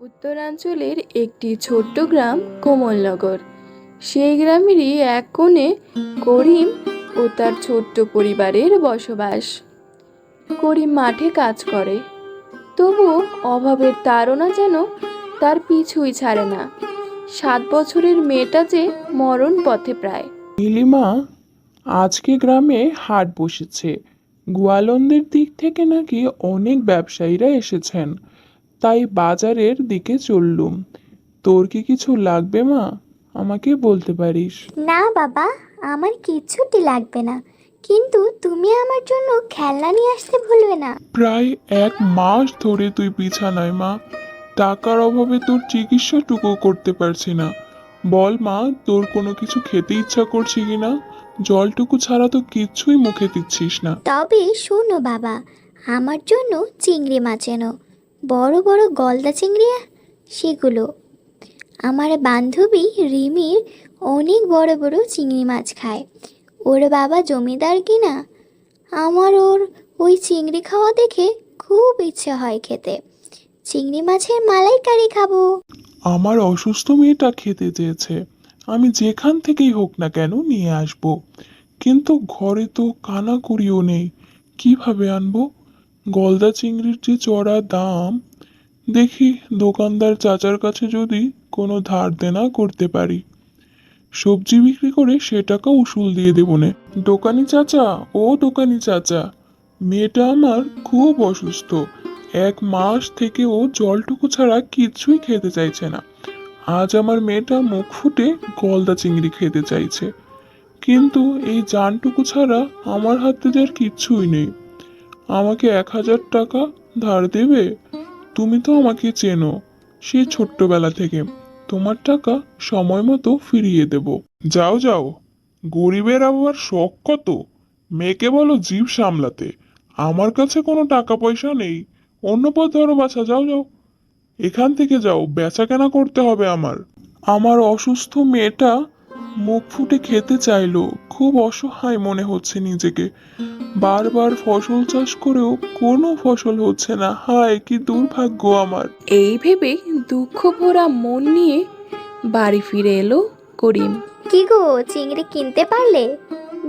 উত্তরাঞ্চলের একটি ছোট্ট গ্রাম কোমলনগর। সেই গ্রামেরই এক কোণে করিম ও তার ছোট্ট পরিবারের বসবাস। করিম মাঠে কাজ করে, তবুও অভাবের তাড়না যেন তার পিছুই ছাড়ে না। 7 বছরের মেয়েটা যে মরণ পথে প্রায়। নীলিমা, আজকে গ্রামে হাট বসেছে। গোয়ালন্দের দিক থেকে নাকি অনেক ব্যবসায়ীরা এসেছেন, তাই বাজারের দিকে চললুম। তোর কি কিছু লাগবে মা? আমাকে বলতে পারিস। না বাবা, আমার কিচ্ছুটি লাগবে না, কিন্তু তুমি আমার জন্য খেলনা নিয়ে আসতে ভুলবে না। প্রায় 1 মাস ধরে তুই বিছানায় মা। টাকার অভাবে তোর চিকিৎসাটুকু করতে পারছি না। বল মা, তোর কোনো কিছু খেতে ইচ্ছা করছে কিনা? জলটুকু ছাড়া তো কিচ্ছুই মুখে দিচ্ছিস না। তবে শোনো বাবা, আমার জন্য চিংড়ি মাছ এনো, বড় বড় গলদা চিংড়ি সেগুলো। আমার বান্ধবী রিমির অনেক বড় বড় চিংড়ি মাছ খায়, ওর বাবা জমিদার কিনা। আমার ওই চিংড়ি খাওয়া দেখে খুব ইচ্ছে হয় খেতে। চিংড়ি মাছের মালাইকারি খাবো। আমার অসুস্থ মেয়েটা খেতে চেয়েছে, আমি যেখান থেকেই হোক না কেন নিয়ে আসব। কিন্তু ঘরে তো কানাকড়িও নেই, কিভাবে আনবো? গলদা চিংড়ির যে চড়া দাম, দেখি দোকানদার চাচার কাছে যদি কোনো ধার দেনা করতে পারি। সবজি বিক্রি করে সে টাকা উসুল দিয়ে দেবো নে। দোকানি চাচা, ও দোকানি চাচা, মেয়েটা আমার খুব অসুস্থ। 1 মাস থেকে ও জলটুকু ছাড়া কিচ্ছুই খেতে চাইছে না। আজ আমার মেয়েটা মুখ ফুটে গলদা চিংড়ি খেতে চাইছে, কিন্তু এই জানটুকু ছাড়া আমার হাতে যে আর কিচ্ছুই নেই। আমাকে 1,000 টাকা ধার দেবে? তুমি তো আমাকে চেনো সেই ছোট্টবেলা থেকে। তোমার টাকা সময় মতো ফিরিয়ে দেব। যাও যাও, গরিবের আবার শখ কত। মেয়েকে বলো জিভ সামলাতে। আমার কাছে কোনো টাকা পয়সা নেই, অন্য পথ ধরো বাছা, যাও যাও, এখান থেকে যাও, বেচা কেনা করতে হবে আমার। আমার অসুস্থ মেয়েটা মুখ ফুটে খেতে চাইলো, খুব অসহায় মনে হচ্ছে নিজেকে। বারবার ফসল চাষ করেও কোনো ফসল হচ্ছে না, হায় কি দুর্ভাগ্য আমার। এই ভেবে দুঃখ ভরা মন নিয়ে বাড়ি ফিরে এলো করিম। কি গো, চিংড়ি কিনতে পারলে?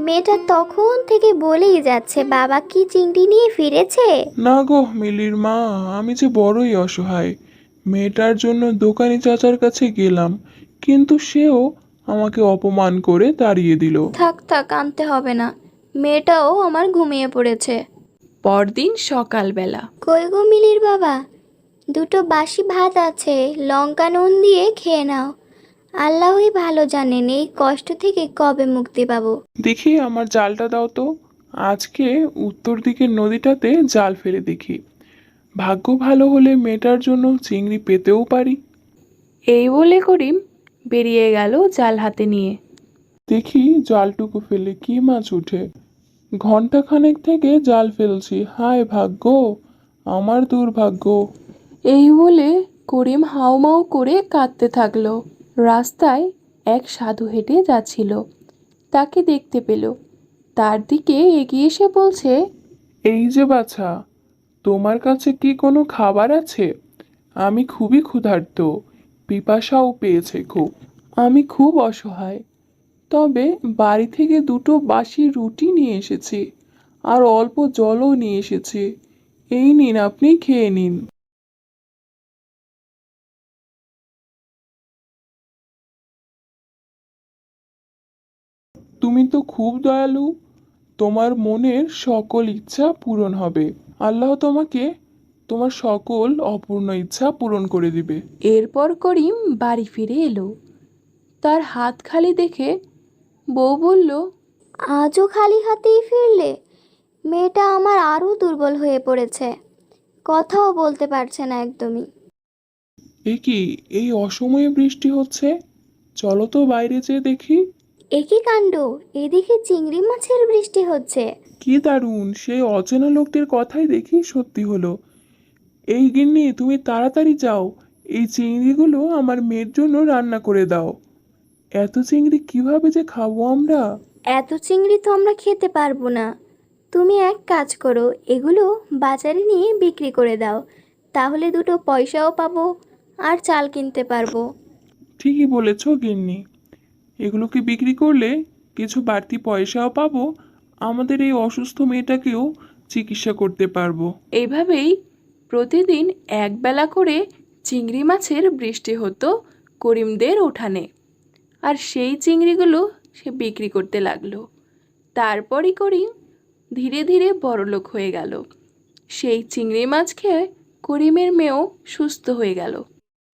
মেয়েটা তখন থেকে বলেই যাচ্ছে বাবা কি চিংড়ি নিয়ে ফিরেছে। না গো মিলির মা, আমি যে বড়ই অসহায়। মেয়েটার জন্য দোকানি চাচার কাছে গেলাম, কিন্তু সেও আমাকে অপমান করে তাড়িয়ে দিল। থাক থাক, আনতে হবে না, মেয়েটাও আমার ঘুমিয়ে পড়েছে। পরদিন সকালবেলা কই গো মিলির বাবা, দুটো বাসি ভাত আছে, লঙ্কা নুন দিয়ে খেয়ে নাও। আল্লাহই ভালো জানেন এই কষ্ট থেকে কবে মুক্তি পাবো। দেখি আমার জালটা দাও তো। আজকে উত্তর দিকের নদীটাতে জাল ফেলে দেখি, ভাগ্য ভালো হলে মেয়েটার জন্য চিংড়ি পেতেও পারি। এই বলে করিম বেরিয়ে গেল জাল হাতে নিয়ে। দেখি জালটুকু ফেলে কি মাছ ওঠে। ঘন্টাখানেক থেকে জাল ফেলছি, হায় ভাগ্য, আমার দুর্ভাগ্য। এই বলে করিম হাউমাউ করে কাঁদতে থাকলো। রাস্তায় এক সাধু হেঁটে যাচ্ছিল, তাকে দেখতে পেল, তার দিকে এগিয়ে এসে বলছে, এই যে বাছা, তোমার কাছে কি কোনো খাবার আছে? আমি খুবই ক্ষুধার্ত, পিপাসাও পেয়েছে খুব। আমি খুব অসহায়, তবে বাড়ি থেকে দুটো বাসি রুটি নিয়ে এসেছি, আর অল্প জলও নিয়ে এসেছি। এই নিন, আপনি খেয়ে নিন। তুমি তো খুব দয়ালু, তোমার মনের সকল ইচ্ছা পূরণ হবে। আল্লাহ তোমাকে তোমার সকল অপূর্ণ ইচ্ছা পূরণ করে দিবে। এরপর করিম বাড়ি ফিরে এলো। তার হাত খালি দেখে বউ বলল, আজও খালি হাতেই ফিরলে? মেয়েটা আমার আরও দুর্বল হয়ে পড়েছে, কথাও বলতে পারছে না একদমই। এ কি, এই অসময়ে বৃষ্টি হচ্ছে? চলো তো বাইরে যেয়ে দেখি। একই কাণ্ড, এদিকে চিংড়ি মাছের বৃষ্টি হচ্ছে। কি দারুণ, সেই অচেনা লোকটির কথাই দেখি সত্যি হলো। এই গিন্নি, তুমি তাড়াতাড়ি যাও, এই চিংড়িগুলো আমার মেয়ের জন্য রান্না করে দাও। এত চিংড়ি কিভাবে যে খাবো আমরা? এত চিংড়ি তো আমরা খেতে পারবো না। তুমি এক কাজ করো, এগুলো বাজারে নিয়ে বিক্রি করে দাও, তাহলে দুটো পয়সাও পাবো, আর চাল কিনতে পারবো। ঠিকই বলেছ গিন্নি, এগুলোকে বিক্রি করলে কিছু বাড়তি পয়সাও পাবো, আমাদের এই অসুস্থ মেয়েটাকেও চিকিৎসা করতে পারবো। এইভাবেই প্রতিদিন একবেলা করে চিংড়ি মাছের বৃষ্টি হতো করিমদের উঠানে, আর সেই চিংড়িগুলো সে বিক্রি করতে লাগলো। তারপরই করিম ধীরে ধীরে বড়লোক হয়ে গেল। সেই চিংড়ি মাছ খেয়ে করিমের মেয়েও সুস্থ হয়ে গেল।